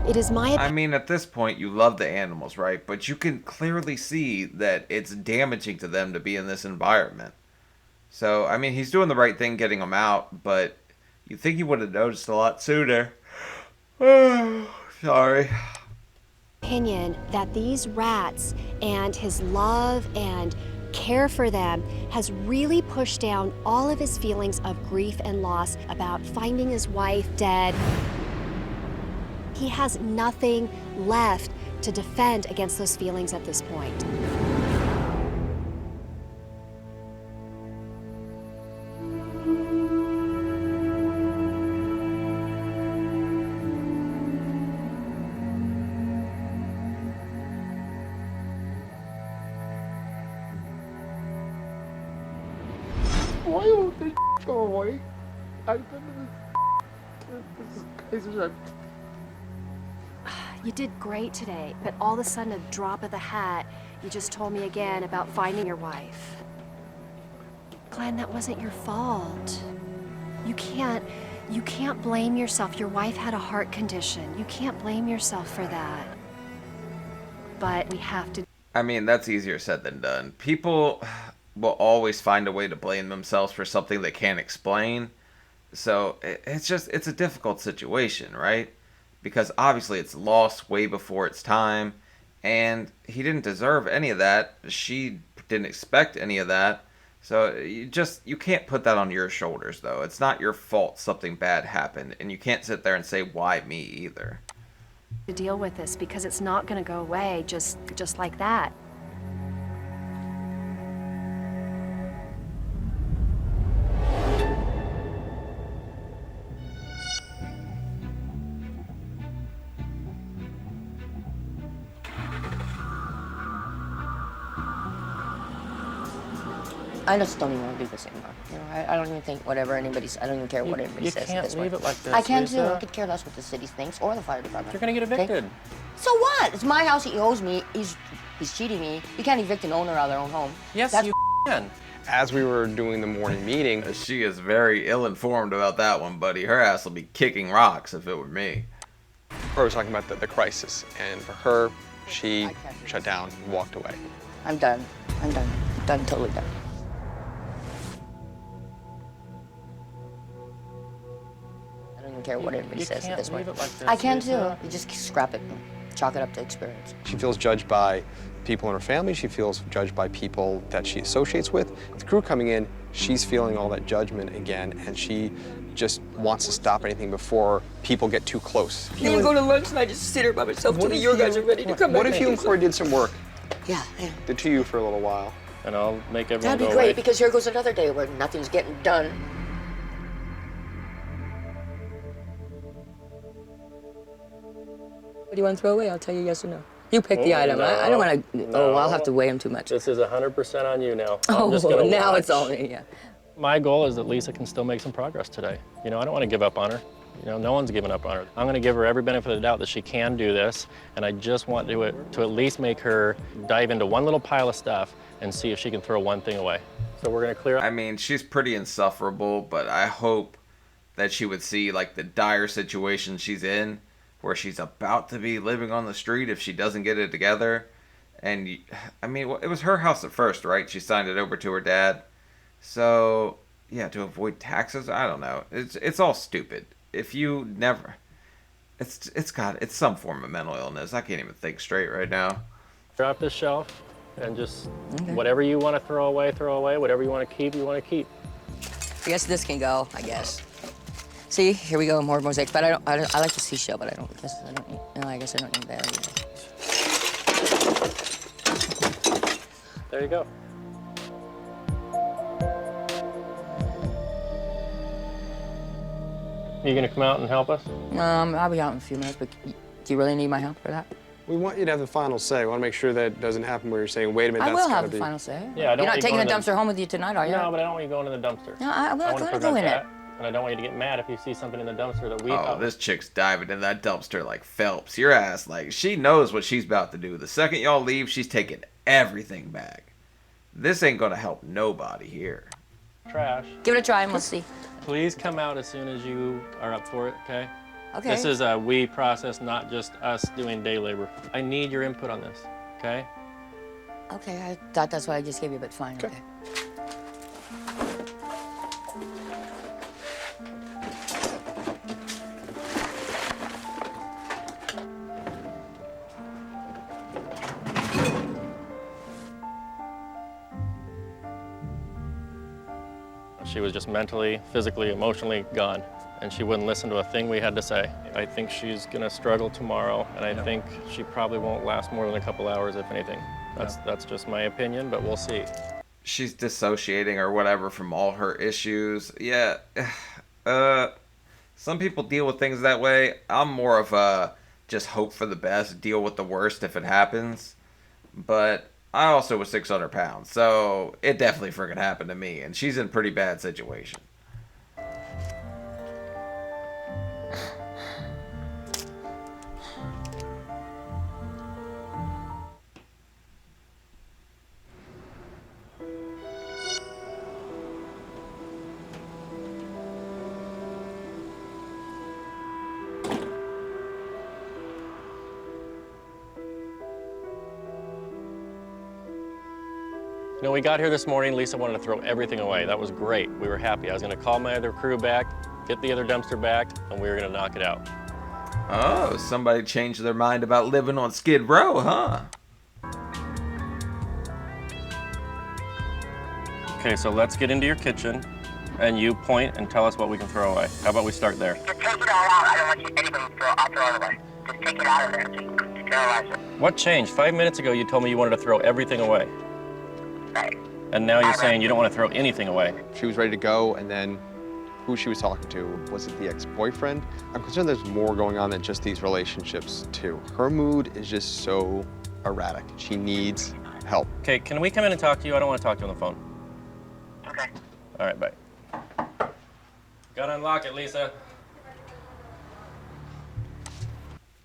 It is my I mean, at this point, you love the animals, right? But you can clearly see that it's damaging to them to be in this environment. So, I mean, he's doing the right thing getting them out, but you think he would have noticed a lot sooner. Sorry. opinion that these rats and his love and care for them has really pushed down all of his feelings of grief and loss about finding his wife dead. He has nothing left to defend against those feelings at this point. Why won't they go away? I've been to this place. You did great today, but all of a sudden, a drop of the hat, you just told me again about finding your wife. Glenn, that wasn't your fault. You can't blame yourself. Your wife had a heart condition. You can't blame yourself for that. But we have to. I mean, that's easier said than done. People will always find a way to blame themselves for something they can't explain. So it's a difficult situation, right? Because obviously it's lost way before its time, and he didn't deserve any of that. She didn't expect any of that. So you can't put that on your shoulders, though. It's not your fault something bad happened, and you can't sit there and say, why me, either. To deal with this, because it's not going to go away just like that. I just don't even want to do this anymore. You know, I don't even think whatever anybody's. I don't even care what anybody says. You can't this leave way. it like this. I can too. Lisa. I could care less what the city thinks or the fire department. You're gonna get evicted. Okay? So what? It's my house. He owes me. He's cheating me. You can't evict an owner out of their own home. Yes, That's you can. As we were doing the morning meeting, She is very ill-informed about that one, buddy. Her ass will be kicking rocks if it were me. I was talking about the crisis, and for her, she shut down and walked away. I'm done. I'm done. Done. Totally done. I don't even care what anybody says can't this way. leave it like this, I can too. Lisa. You just scrap it and chalk it up to experience. She feels judged by people in her family. She feels judged by people that she associates with. With the crew coming in, she's feeling all that judgment again, and she just wants to stop anything before people get too close. Then you go to lunch and I just sit here by myself till you guys are ready to come back. What if you and Corey did some work? Yeah, yeah. Did to you for a little while? And I'll make everyone That'd be go great away. because here goes another day where nothing's getting done. What do you want to throw away? I'll tell you yes or no. You pick the item. I don't want to. Oh, I'll have to weigh them too much. This is 100% on you now. Oh, I'm just gonna now watch. it's all me. Yeah. My goal is that Lisa can still make some progress today. You know, I don't want to give up on her. You know, no one's giving up on her. I'm going to give her every benefit of the doubt that she can do this, and I just want to at least make her dive into one little pile of stuff and see if she can throw one thing away. So we're going to clear up. I mean, she's pretty insufferable, but I hope that she would see, like, the dire situation she's in, where she's about to be living on the street if she doesn't get it together. And, I mean, it was her house at first, right? She signed it over to her dad. So, yeah, to avoid taxes, I don't know. It's all stupid. If you never... It's some form of mental illness. I can't even think straight right now. Drop this shelf and just whatever you want to throw away, throw away. Whatever you want to keep, you want to keep. I guess this can go. I guess. See, here we go. More mosaics. But I like the seashell, but I guess I don't need. No, I guess I don't need that either. There you go. You gonna come out and help us? I'll be out in a few minutes, but do you really need my help for that? We want you to have the final say. We want to make sure that it doesn't happen where you're saying, wait a minute, I that's will gotta have the be. final say. Yeah, I don't You're not want taking you the going dumpster home with you tonight, are you? No, but I don't want you going in the dumpster. No, I'm not wanna going to go in prevent it. that. And I don't want you to get mad if you see something in the dumpster that we Oh, found. this chick's diving in that dumpster like Phelps. Your ass, like, she knows what she's about to do. The second y'all leave, she's taking everything back. This ain't gonna help nobody here. Trash. Give it a try and we'll see. Please come out as soon as you are up for it, okay? Okay. This is a we process, not just us doing day labor. I need your input on this, okay? Okay, I thought that's what I just gave you, but fine, okay. She was just mentally, physically, emotionally gone, and she wouldn't listen to a thing we had to say. I think she's gonna struggle tomorrow, and I think she probably won't last more than a couple hours, if anything. That's just my opinion, but we'll see. She's dissociating or whatever from all her issues. Yeah, some people deal with things that way. I'm more of a just hope for the best, deal with the worst if it happens. But I also was 600 pounds, so it definitely freaking happened to me, and she's in a pretty bad situation. You know, we got here this morning, Lisa wanted to throw everything away. That was great. We were happy. I was gonna call my other crew back, get the other dumpster back, and we were gonna knock it out. Oh, somebody changed their mind about living on Skid Row, huh? Okay, so let's get into your kitchen, and you point and tell us what we can throw away. How about we start there? Just take it all out. I don't want you anything to throw. I'll throw it away. Just take it out of there to sterilize it. What changed? 5 minutes ago, you told me you wanted to throw everything away. Right. And now you're saying you don't want to throw anything away. She was ready to go, and then who she was talking to, was it the ex-boyfriend? I'm concerned there's more going on than just these relationships, too. Her mood is just so erratic. She needs help. Okay, can we come in and talk to you? I don't want to talk to you on the phone. Okay. All right, bye. Gotta unlock it, Lisa.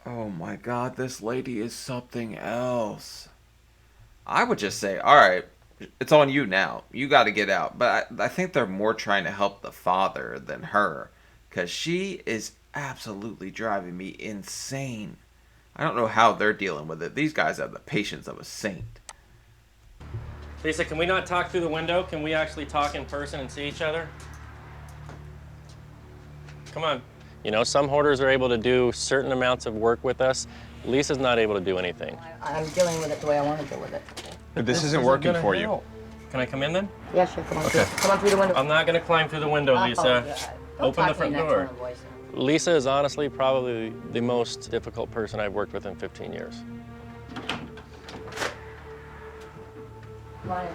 Oh my god, this lady is something else. I would just say, alright, it's on you now. You gotta get out. But I think they're more trying to help the father than her. Because she is absolutely driving me insane. I don't know how they're dealing with it. These guys have the patience of a saint. Lisa, can we not talk through the window? Can we actually talk in person and see each other? Come on. You know, some hoarders are able to do certain amounts of work with us. Lisa's not able to do anything. I'm dealing with it the way I want to deal with it. But this isn't working gonna for help. Can I come in then? Yeah, sure, come on. Okay. Come on through the window. I'm not gonna climb through the window, Lisa. Don't Open talk the to me front in that door. tone of voice. Lisa is honestly probably the most difficult person I've worked with in 15 years. Come on in.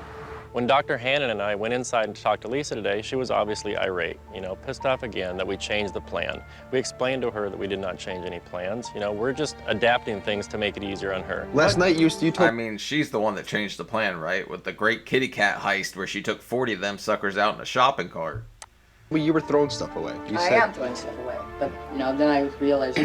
When Dr. Hannon and I went inside and talked to Lisa today, she was obviously irate, you know, pissed off again that we changed the plan. We explained to her that we did not change any plans. You know, we're just adapting things to make it easier on her. Last night you told... I mean, she's the one that changed the plan, right? With the great kitty cat heist where she took 40 of them suckers out in a shopping cart. Well, you were throwing stuff away. I am throwing stuff away. But, you know, then I realized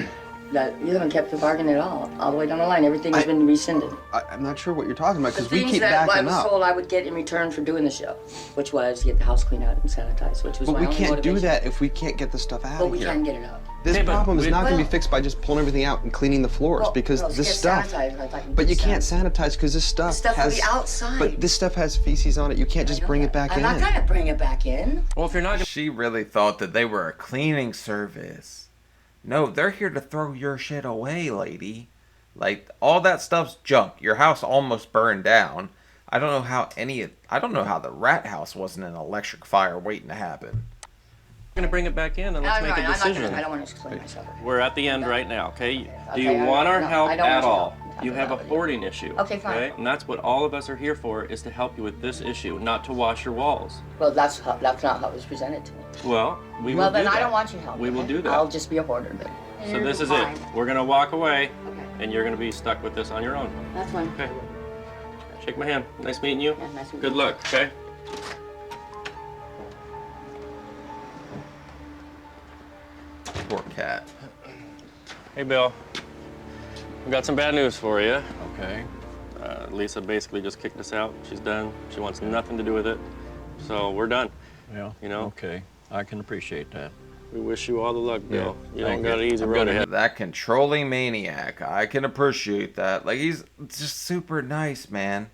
that you haven't kept the bargain at all the way down the line. Everything has been rescinded. I'm not sure what you're talking about, because we Things keep that I backing was up. told I would get in return for doing the show, which was get the house cleaned out and sanitized, which was But my we only can't do motivation. that if we can't get the stuff out But of we here. can get it out. This Okay, but problem is not going to well- be fixed by just pulling everything out and cleaning the floors, Well, because no, this get stuff... sanitized, I thought you But you could can't sanitize because this stuff stuff will has... be outside. But this stuff has feces on it. You can't just bring it back I'm in. not going to bring it back in. Well, if you're not... She really thought that they were a cleaning service. No, they're here to throw your shit away, lady. Like, all that stuff's junk. Your house almost burned down. I don't know how the rat house wasn't an electric fire waiting to happen. We're gonna bring it back in and let's make a decision. I don't want to explain myself. We're at the end right now, okay? Do you Okay, want our no, help I don't at want your all? help. You have a hoarding issue. Okay, fine. And that's what all of us are here for, is to help you with this issue, not to wash your walls. Well, that's not how it was presented to me. Well, we will Well, do then that. I don't want your help. We will okay? do that. I'll just be a hoarder then. So this is it. We're gonna walk away, and you're gonna be stuck with this on your own. That's fine. Okay. Shake my hand. Nice meeting you. Yeah, nice meeting Good you. luck, okay? Poor cat. Hey, Bill. We got some bad news for you. Okay. Lisa basically just kicked us out. She's done. She wants nothing to do with it. So we're done. Yeah. You know? Okay. I can appreciate that. We wish you all the luck, Bill. Yeah, You don't thank got you. an easy I'm road gonna ahead. That controlling maniac. I can appreciate that. Like, he's just super nice, man.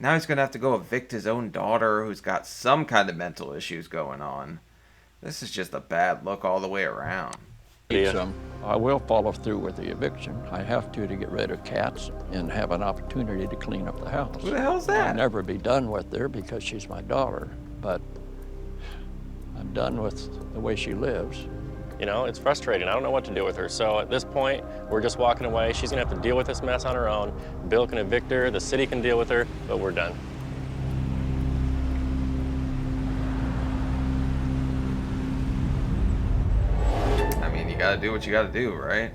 Now he's gonna have to go evict his own daughter who's got some kind of mental issues going on. This is just a bad look all the way around. I will follow through with the eviction. I have to get rid of cats and have an opportunity to clean up the house. Who the hell's that? I'll never be done with her because she's my daughter, but I'm done with the way she lives. You know, it's frustrating. I don't know what to do with her. So at this point, we're just walking away. She's gonna have to deal with this mess on her own. Bill can evict her, the city can deal with her, but we're done. I mean, you gotta do what you gotta do, right?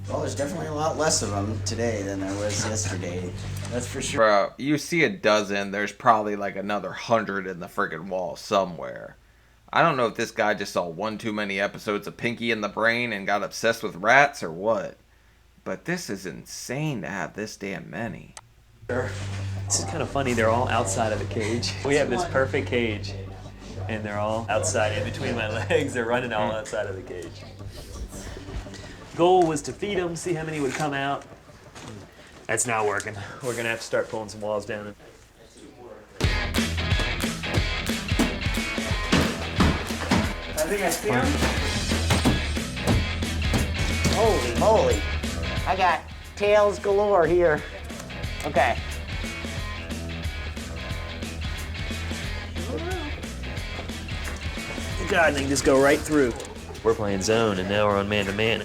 Well, there's definitely a lot less of them today than there was yesterday. That's for sure. Bro, you see a dozen, there's probably like another 100 in the friggin' wall somewhere. I don't know if this guy just saw one too many episodes of Pinky and the Brain and got obsessed with rats or what. But this is insane to have this damn many. This is kind of funny. They're all outside of the cage. We have this perfect cage, and they're all outside in between my legs. They're running all outside of the cage. Goal was to feed them, see how many would come out. That's not working. We're gonna have to start pulling some walls down. I think I see him. Holy moly. I got tails galore here. Okay. God, they can just go right through. We're playing zone, and now we're on man-to-man.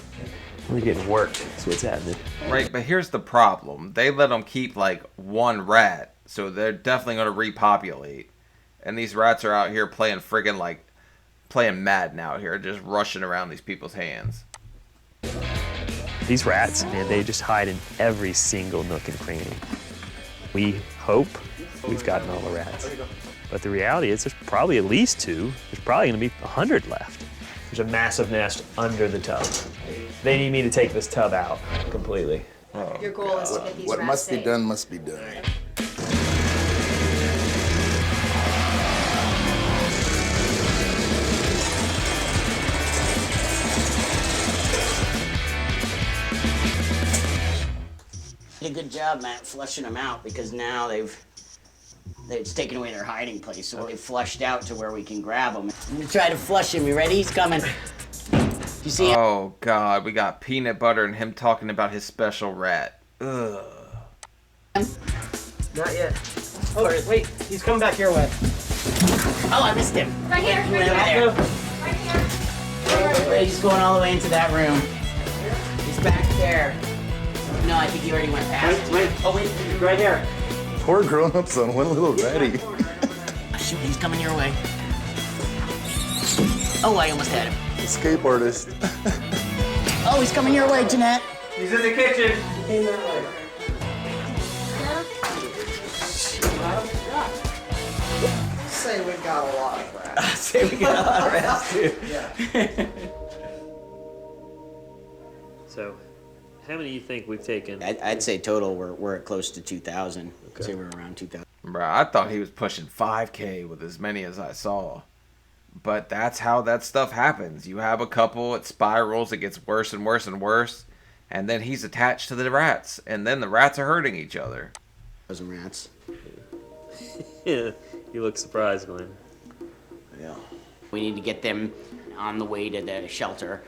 We're getting worked. That's what's happening. Right, but here's the problem. They let them keep like one rat, so they're definitely going to repopulate. And these rats are out here playing friggin' like, playing Madden out here, just rushing around these people's hands. These rats, man, they just hide in every single nook and cranny. We hope we've gotten all the rats. But the reality is there's probably at least 2. There's probably gonna be 100 left. There's a massive nest under the tub. They need me to take this tub out completely. Your goal is to get these What rats must be safe. done must be done. Did a good job, Matt, flushing them out because now it's taken away their hiding place, so they flushed out to where we can grab them. I'm gonna try to flush him. You ready? He's coming. You see? Oh god, we got peanut butter and him talking about his special rat. Ugh. Not yet. Oh, wait, he's coming back your way. Oh, I missed him. Right here, He right went here. over there. Wait, he's going all the way into that room. He's back there. No, I think he already went past. Wait. Oh, wait, right here. Poor grown-ups on one little ratty. Shoot, he's coming your way. Oh, I almost had him. Escape artist. Oh, he's coming your way, Jeanette. He's in the kitchen. He came that way. Say we got a lot of rats. Say we got a lot of rats, too. Yeah. So, how many do you think we've taken? I'd say total we're at close to 2,000. Okay. Say we're around 2,000. Bruh, I thought he was pushing 5K with as many as I saw. But that's how that stuff happens. You have a couple, it spirals, it gets worse and worse and worse. And then he's attached to the rats. And then the rats are hurting each other. Those rats. Yeah, you look surprised, Glenn. Yeah. We need to get them on the way to the shelter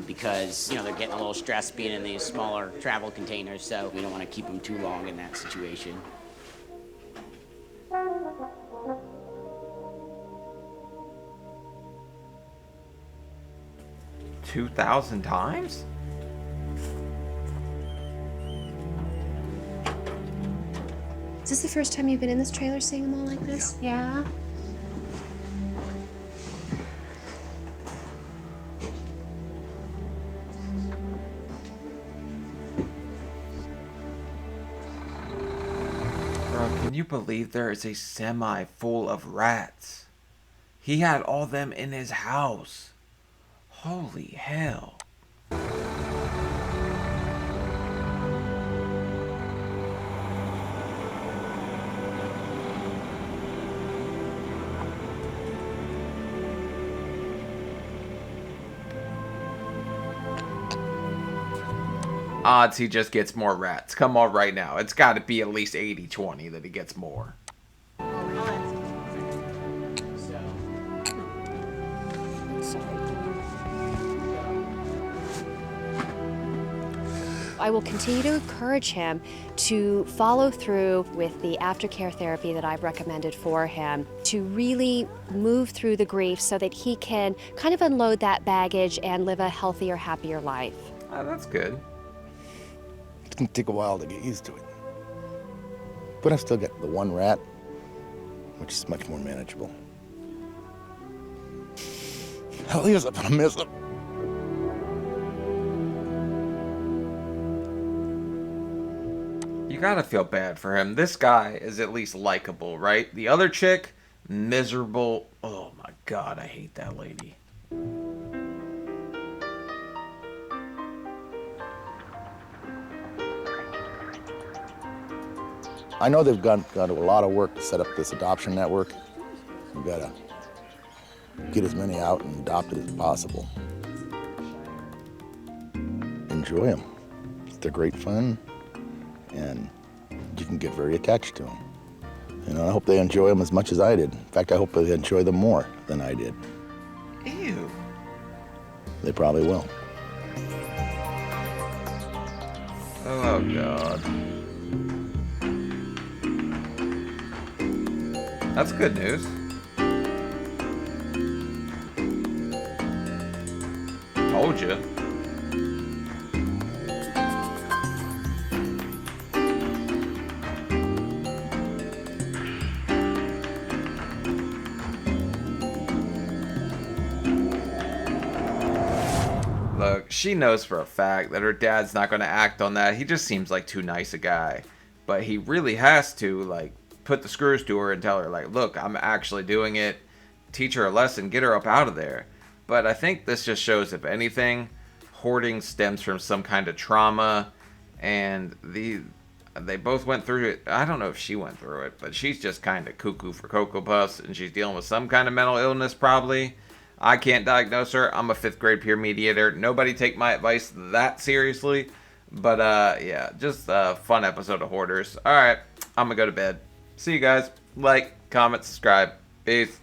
because, they're getting a little stressed being in these smaller travel containers, so we don't want to keep them too long in that situation. 2,000 times? Is this the first time you've been in this trailer seeing them all like this? Yeah. you believe there is a semi full of rats? He had all them in his house. Holy hell. Odds he just gets more rats. Come on right now. It's got to be at least 80-20 that he gets more. I will continue to encourage him to follow through with the aftercare therapy that I've recommended for him, to really move through the grief so that he can kind of unload that baggage and live a healthier, happier life. Oh, that's good. It's gonna take a while to get used to it. But I've still got the one rat, which is much more manageable. Hell, he is up gonna miss him. You gotta feel bad for him. This guy is at least likable, right? The other chick, miserable. Oh my god, I hate that lady. I know they've got a lot of work to set up this adoption network. We've got to get as many out and adopted as possible. Enjoy them. They're great fun, and you can get very attached to them. You know, I hope they enjoy them as much as I did. In fact, I hope they enjoy them more than I did. Ew. They probably will. Oh god. That's good news. Told you. Look, she knows for a fact that her dad's not going to act on that. He just seems like too nice a guy. But he really has to, like, put the screws to her and tell her, like, look, I'm actually doing it. Teach her a lesson. Get her up out of there. But I think this just shows, if anything, hoarding stems from some kind of trauma. And they both went through it. I don't know if she went through it, but she's just kind of cuckoo for Cocoa Puffs. And she's dealing with some kind of mental illness, probably. I can't diagnose her. I'm a 5th grade peer mediator. Nobody take my advice that seriously. But, yeah, just a fun episode of Hoarders. Alright, I'm gonna go to bed. See you guys. Like, comment, subscribe. Peace.